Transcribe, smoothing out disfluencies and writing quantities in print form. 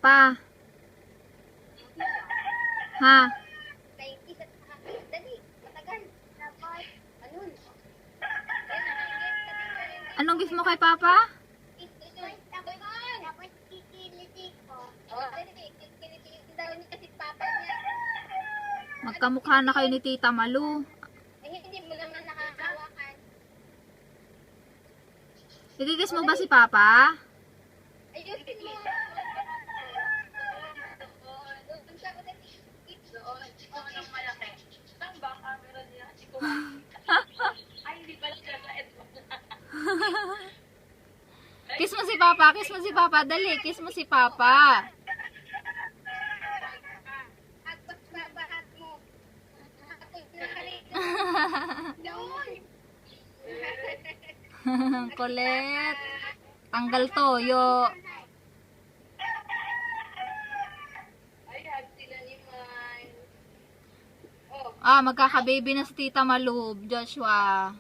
Papa? Ha? Anong gift mo kay Papa? Magkamukha na kayo ni Tita Malu. Hindi mo naman nakakawakan. Igigis mo ba si Papa? Ayusin mo. Doon ang malaki. Saan ba ang camera niya? Ay, hindi pala siya sa Kiss mo si Papa, kiss mo si Papa. Dali, kiss mo si Papa. Agbat-babahat mo. Kulit. Tanggal toyo. Ayan, sila ni May. Oh. Magkaka-baby na si Tita Malu, Joshua.